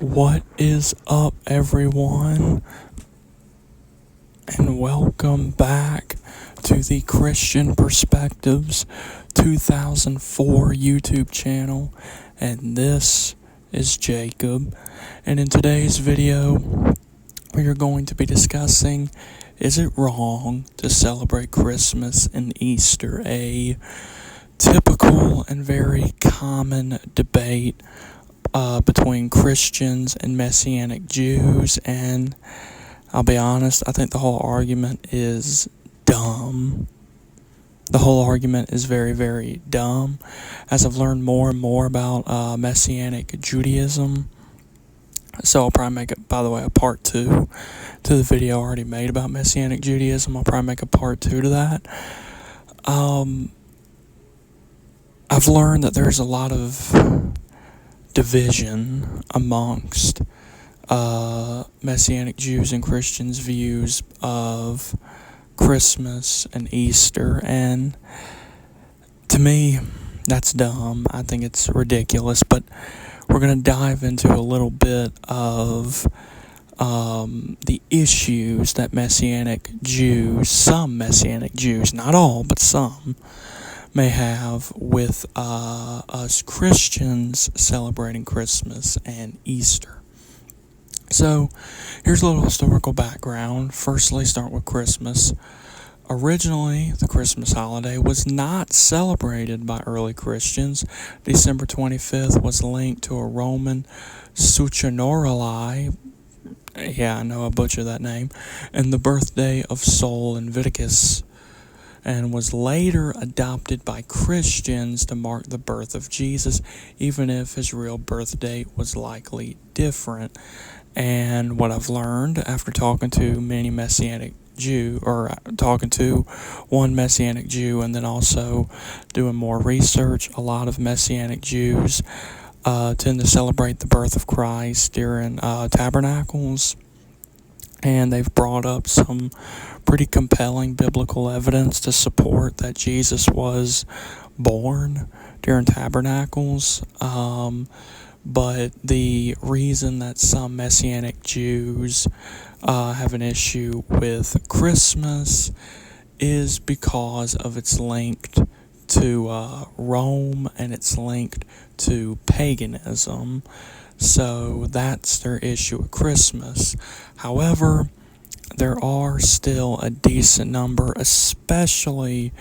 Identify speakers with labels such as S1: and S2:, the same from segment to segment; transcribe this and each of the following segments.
S1: What is up, everyone? And welcome back to the Christian Perspectives 2004 YouTube channel. And this is Jacob. And in today's video, we are going to be discussing, is it wrong to celebrate Christmas and Easter? A typical and very common debate between Christians and Messianic Jews, and I'll be honest, I think the whole argument is dumb. The whole argument is very, very dumb. As I've learned more and more about Messianic Judaism, so I'll probably make it, by the way, a part 2 to the video I already made about Messianic Judaism. I'll probably make a part 2 to that. I've learned that there's a lot of division amongst Messianic Jews and Christians' views of Christmas and Easter, and to me, that's dumb. I think it's ridiculous, but we're going to dive into a little bit of the issues that Messianic Jews, some Messianic Jews, not all, but some, may have with us Christians celebrating Christmas and Easter. So, here's a little historical background. Firstly, start with Christmas. Originally, the Christmas holiday was not celebrated by early Christians. December 25th was linked to a Roman Saturnalia. Yeah, I know I butchered that name. And the birthday of Sol Invictus, and was later adopted by Christians to mark the birth of Jesus, even if his real birth date was likely different. And what I've learned after talking to many Messianic Jew, or talking to one Messianic Jew, and then also doing more research, a lot of Messianic Jews tend to celebrate the birth of Christ during tabernacles. And they've brought up some pretty compelling biblical evidence to support that Jesus was born during tabernacles. But the reason that some Messianic Jews have an issue with Christmas is because of its linked to Rome, and it's linked to paganism. So that's their issue with Christmas. However, there are still a decent number, especially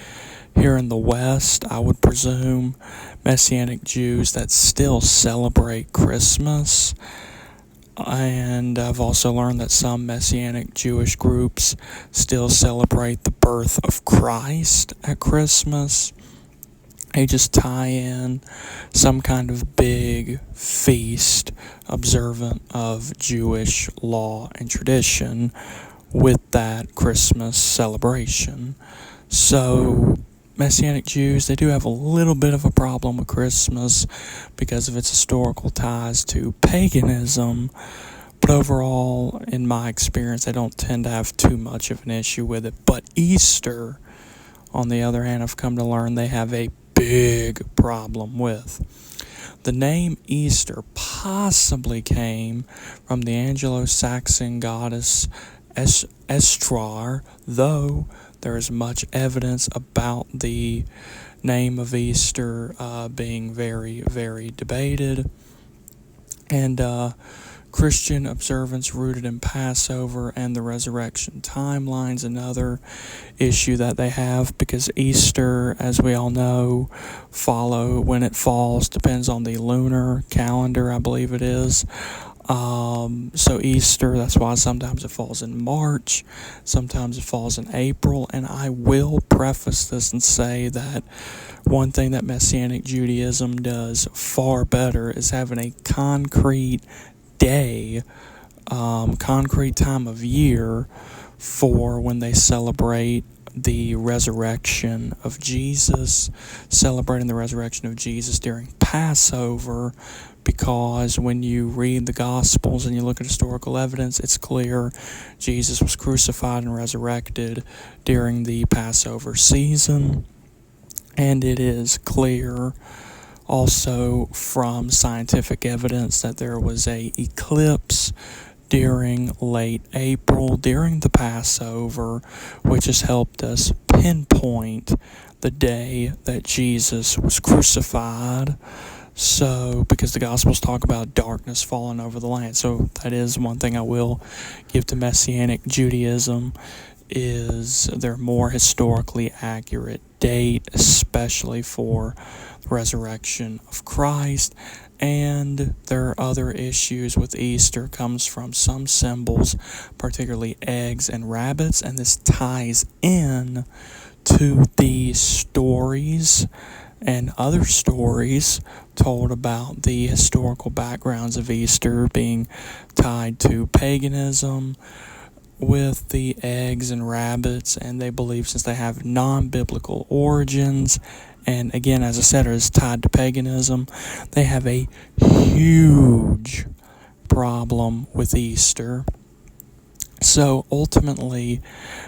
S1: here in the West, I would presume, Messianic Jews that still celebrate Christmas. And I've also learned that some Messianic Jewish groups still celebrate the birth of Christ at Christmas. They just tie in some kind of big feast observant of Jewish law and tradition with that Christmas celebration. So Messianic Jews, they do have a little bit of a problem with Christmas because of its historical ties to paganism, but overall, in my experience, they don't tend to have too much of an issue with it. But Easter, on the other hand, I've come to learn they have a big problem with. The name Easter possibly came from the Anglo-Saxon goddess Estrar, though there is much evidence about the name of Easter being very, very debated. And Christian observance rooted in Passover and the resurrection timelines, another issue that they have, because Easter, as we all know, when it falls depends on the lunar calendar, I believe it is. So Easter, that's why sometimes it falls in March, sometimes it falls in April, and I will preface this and say that one thing that Messianic Judaism does far better is having a concrete day, concrete time of year for when they celebrate the resurrection of Jesus, celebrating the resurrection of Jesus during Passover, because when you read the Gospels and you look at historical evidence, it's clear Jesus was crucified and resurrected during the Passover season, and it is clear also from scientific evidence that there was a eclipse during late April during the Passover, which has helped us pinpoint the day that Jesus was crucified. So, because the Gospels talk about darkness falling over the land, so that is one thing I will give to Messianic Judaism, is their more historically accurate date, especially for the resurrection of Christ. And there are other issues with Easter, comes from some symbols, particularly eggs and rabbits, and this ties in to the stories and other stories told about the historical backgrounds of Easter being tied to paganism with the eggs and rabbits, and they believe since they have non-biblical origins, and again, as I said, it is tied to paganism, they have a huge problem with Easter. So ultimately,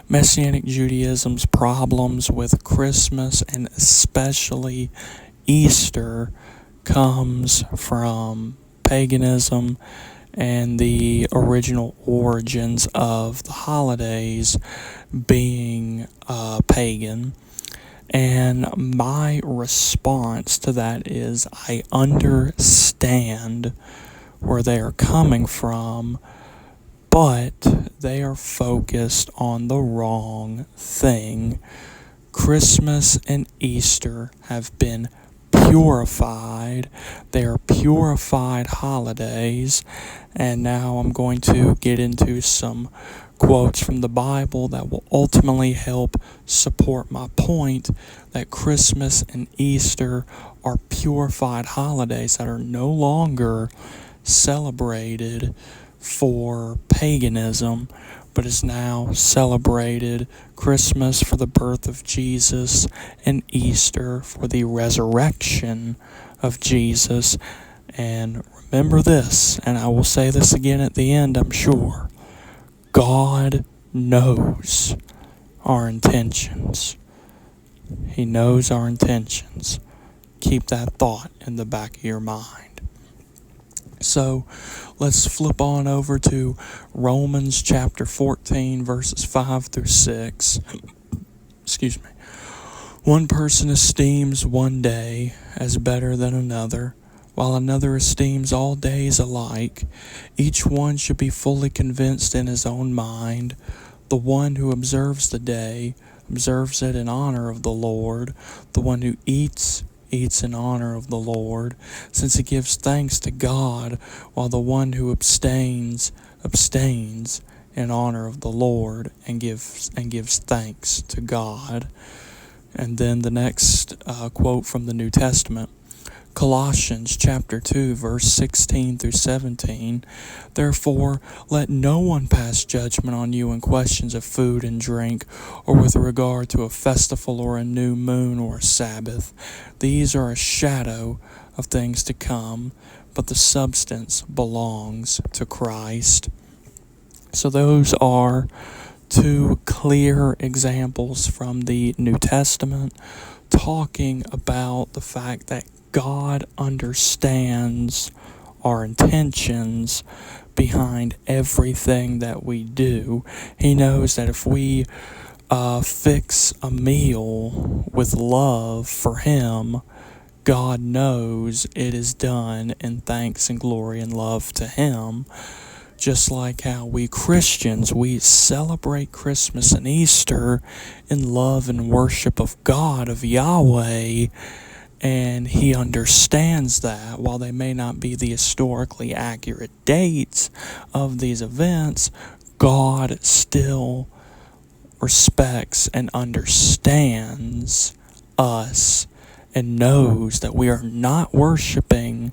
S1: Messianic Judaism's problems with Christmas and especially Easter comes from paganism and the original origins of the holidays being pagan. And my response to that is I understand where they are coming from, but they are focused on the wrong thing. Christmas and Easter have been purified. They are purified holidays. And now I'm going to get into some quotes from the Bible that will ultimately help support my point that Christmas and Easter are purified holidays that are no longer celebrated for paganism, but is now celebrated Christmas for the birth of Jesus and Easter for the resurrection of Jesus. And remember this, and I will say this again at the end, I'm sure. God knows our intentions. He knows our intentions. Keep that thought in the back of your mind. So let's flip on over to Romans chapter 14, verses 5 through 6. Excuse me. One person esteems one day as better than another, while another esteems all days alike. Each one should be fully convinced in his own mind. The one who observes the day observes it in honor of the Lord. The one who eats in honor of the Lord, since he gives thanks to God, while the one who abstains in honor of the Lord and gives thanks to God. And then the next quote from the New Testament, Colossians chapter 2, verse 16 through 17. Therefore, let no one pass judgment on you in questions of food and drink, or with regard to a festival or a new moon or a Sabbath. These are a shadow of things to come, but the substance belongs to Christ. So those are two clear examples from the New Testament talking about the fact that God understands our intentions behind everything that we do. He knows that if we fix a meal with love for Him, God knows it is done in thanks and glory and love to Him. Just like how we Christians, we celebrate Christmas and Easter in love and worship of God, of Yahweh, and He understands that while they may not be the historically accurate dates of these events, God still respects and understands us and knows that we are not worshiping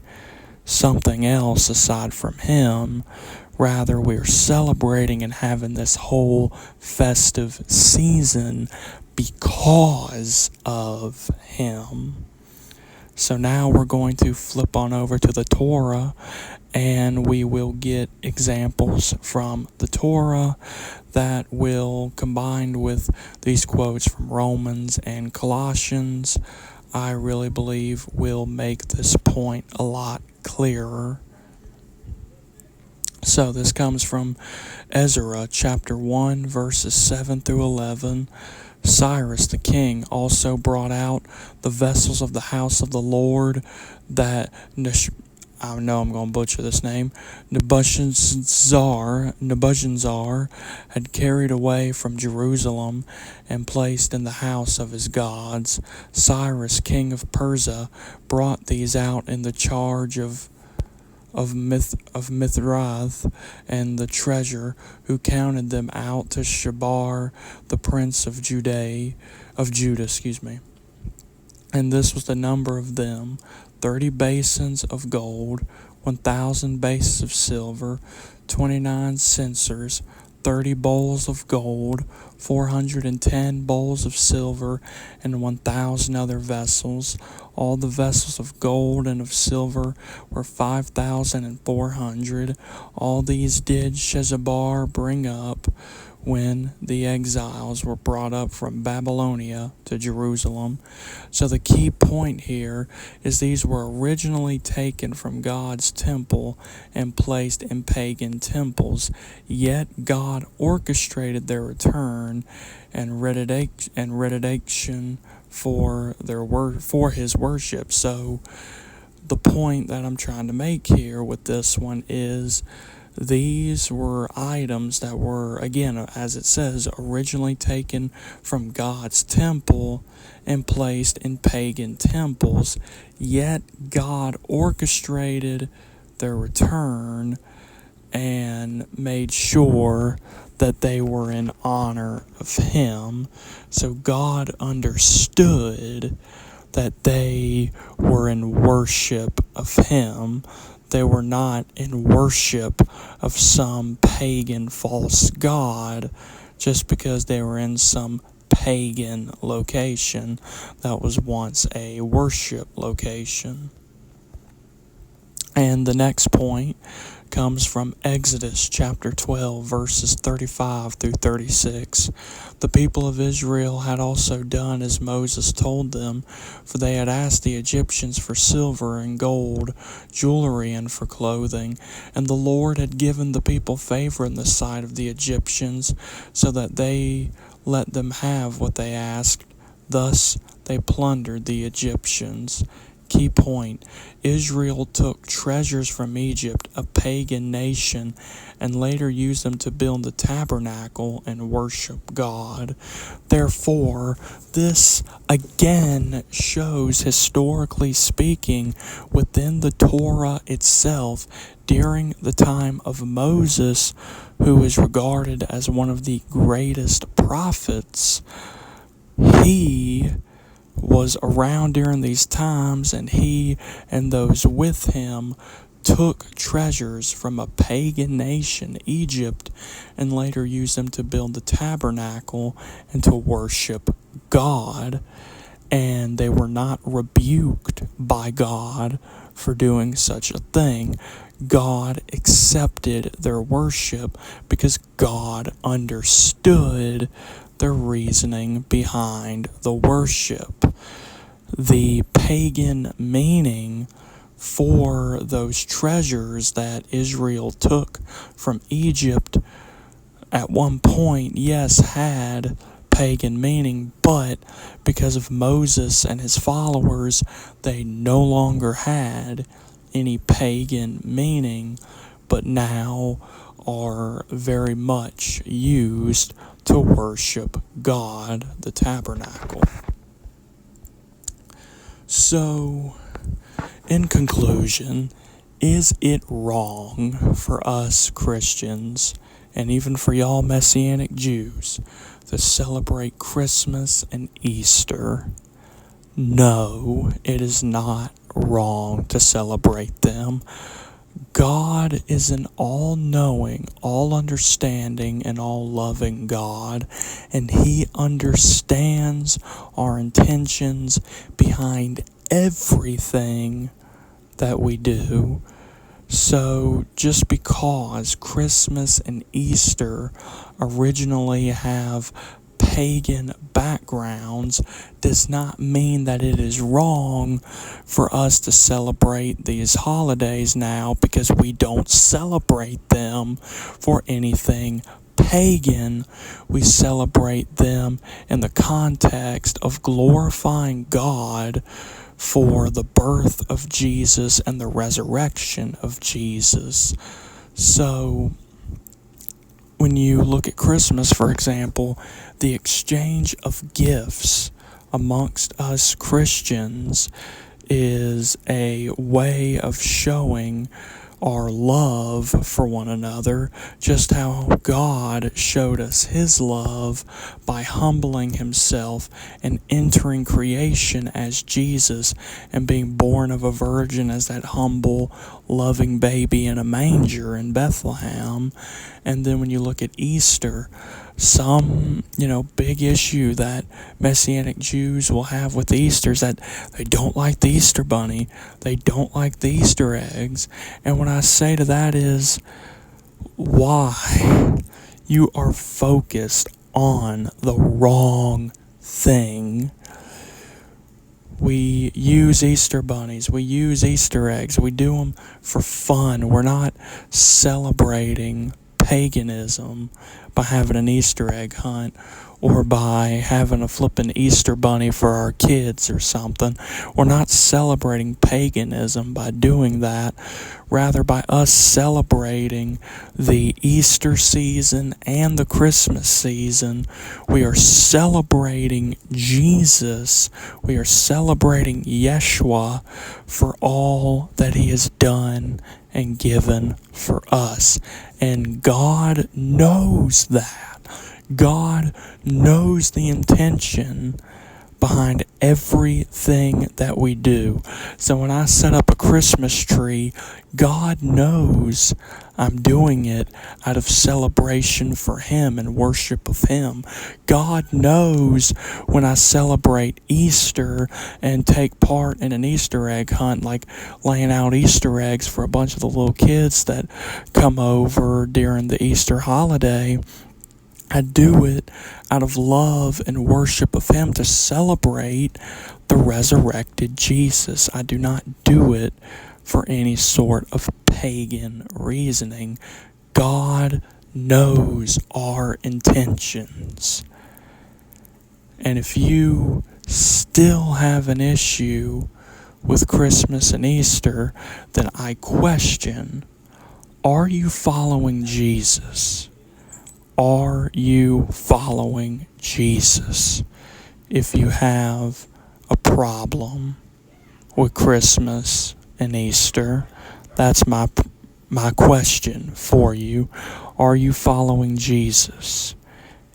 S1: something else aside from Him. Rather, we are celebrating and having this whole festive season because of Him. So now we're going to flip on over to the Torah, and we will get examples from the Torah that will, combined with these quotes from Romans and Colossians, I really believe will make this point a lot clearer. So this comes from Ezra chapter 1 verses 7 through 11. Cyrus the king also brought out the vessels of the house of the Lord that I know I'm going to butcher this name, Nebuchadnezzar had carried away from Jerusalem and placed in the house of his gods. Cyrus, king of Persia, brought these out in the charge of Mithrath and the treasurer, who counted them out to Shabar, the prince of Judah, and this was the number of them: 30 basins of gold, 1,000 bases of silver, 29 censers, 30 bowls of gold, 410 bowls of silver, and 1,000 other vessels. All the vessels of gold and of silver were 5,400. All these did Sheshbazzar bring up when the exiles were brought up from Babylonia to Jerusalem. So the key point here is these were originally taken from God's temple and placed in pagan temples, yet God orchestrated their return and rededication for his worship. So the point that I'm trying to make here with this one is these were items that were, again, as it says, originally taken from God's temple and placed in pagan temples, yet God orchestrated their return and made sure that they were in honor of Him. So God understood that they were in worship of Him. They were not in worship of some pagan false god just because they were in some pagan location that was once a worship location. And the next point comes from Exodus chapter 12, verses 35 through 36. The people of Israel had also done as Moses told them, for they had asked the Egyptians for silver and gold, jewelry, and for clothing. And the Lord had given the people favor in the sight of the Egyptians, so that they let them have what they asked. Thus they plundered the Egyptians. Key point: Israel took treasures from Egypt, a pagan nation, and later used them to build the tabernacle and worship God. Therefore, this again shows, historically speaking, within the Torah itself, during the time of Moses, who is regarded as one of the greatest prophets, he was around during these times, and he and those with him took treasures from a pagan nation, Egypt, and later used them to build the tabernacle and to worship God. And they were not rebuked by God for doing such a thing. God accepted their worship because God understood the reasoning behind the worship. The pagan meaning for those treasures that Israel took from Egypt at one point, yes, had pagan meaning, but because of Moses and his followers, they no longer had any pagan meaning, but now are very much used to worship God, the tabernacle. So, in conclusion, is it wrong for us Christians, and even for y'all Messianic Jews, to celebrate Christmas and Easter? No, it is not wrong to celebrate them. God is an all-knowing, all-understanding, and all-loving God, and He understands our intentions behind everything that we do. So just because Christmas and Easter originally have pagan backgrounds does not mean that it is wrong for us to celebrate these holidays now, because we don't celebrate them for anything pagan. We celebrate them in the context of glorifying God for the birth of Jesus and the resurrection of Jesus. So, when you look at Christmas, for example, the exchange of gifts amongst us Christians is a way of showing our love for one another, just how God showed us His love by humbling Himself and entering creation as Jesus and being born of a virgin as that humble, loving baby in a manger in Bethlehem. And then when you look at Easter, some, big issue that Messianic Jews will have with Easter is that they don't like the Easter bunny, they don't like the Easter eggs. And what I say to that is, why? You are focused on the wrong thing. We use Easter bunnies, we use Easter eggs, we do them for fun. We're not celebrating paganism by having an Easter egg hunt or by having a flippin' Easter bunny for our kids or something. We're not celebrating paganism by doing that. Rather, by us celebrating the Easter season and the Christmas season, we are celebrating Jesus. We are celebrating Yeshua for all that He has done and given for us. And God knows that. God knows the intention behind everything that we do. So when I set up a Christmas tree, God knows I'm doing it out of celebration for Him and worship of Him. God knows when I celebrate Easter and take part in an Easter egg hunt, like laying out Easter eggs for a bunch of the little kids that come over during the Easter holiday. I do it out of love and worship of Him to celebrate the resurrected Jesus. I do not do it for any sort of pagan reasoning. God knows our intentions. And if you still have an issue with Christmas and Easter, then I question, are you following Jesus? Are you following Jesus? If you have a problem with Christmas and Easter, that's my question for you. Are you following Jesus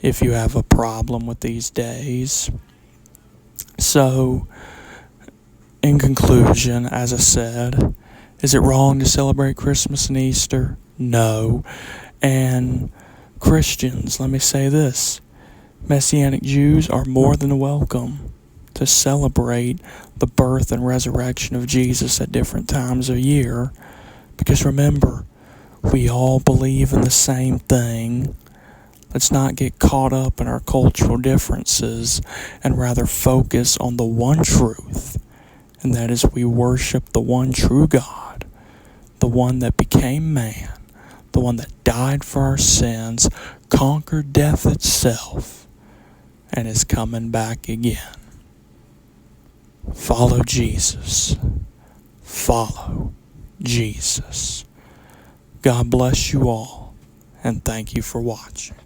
S1: if you have a problem with these days? So, in conclusion, as I said, is it wrong to celebrate Christmas and Easter? No. And Christians, let me say this. Messianic Jews are more than welcome to celebrate the birth and resurrection of Jesus at different times of year. Because remember, we all believe in the same thing. Let's not get caught up in our cultural differences and rather focus on the one truth. And that is, we worship the one true God, the one that became man, the one that died for our sins, conquered death itself, and is coming back again. Follow Jesus. Follow Jesus. God bless you all, and thank you for watching.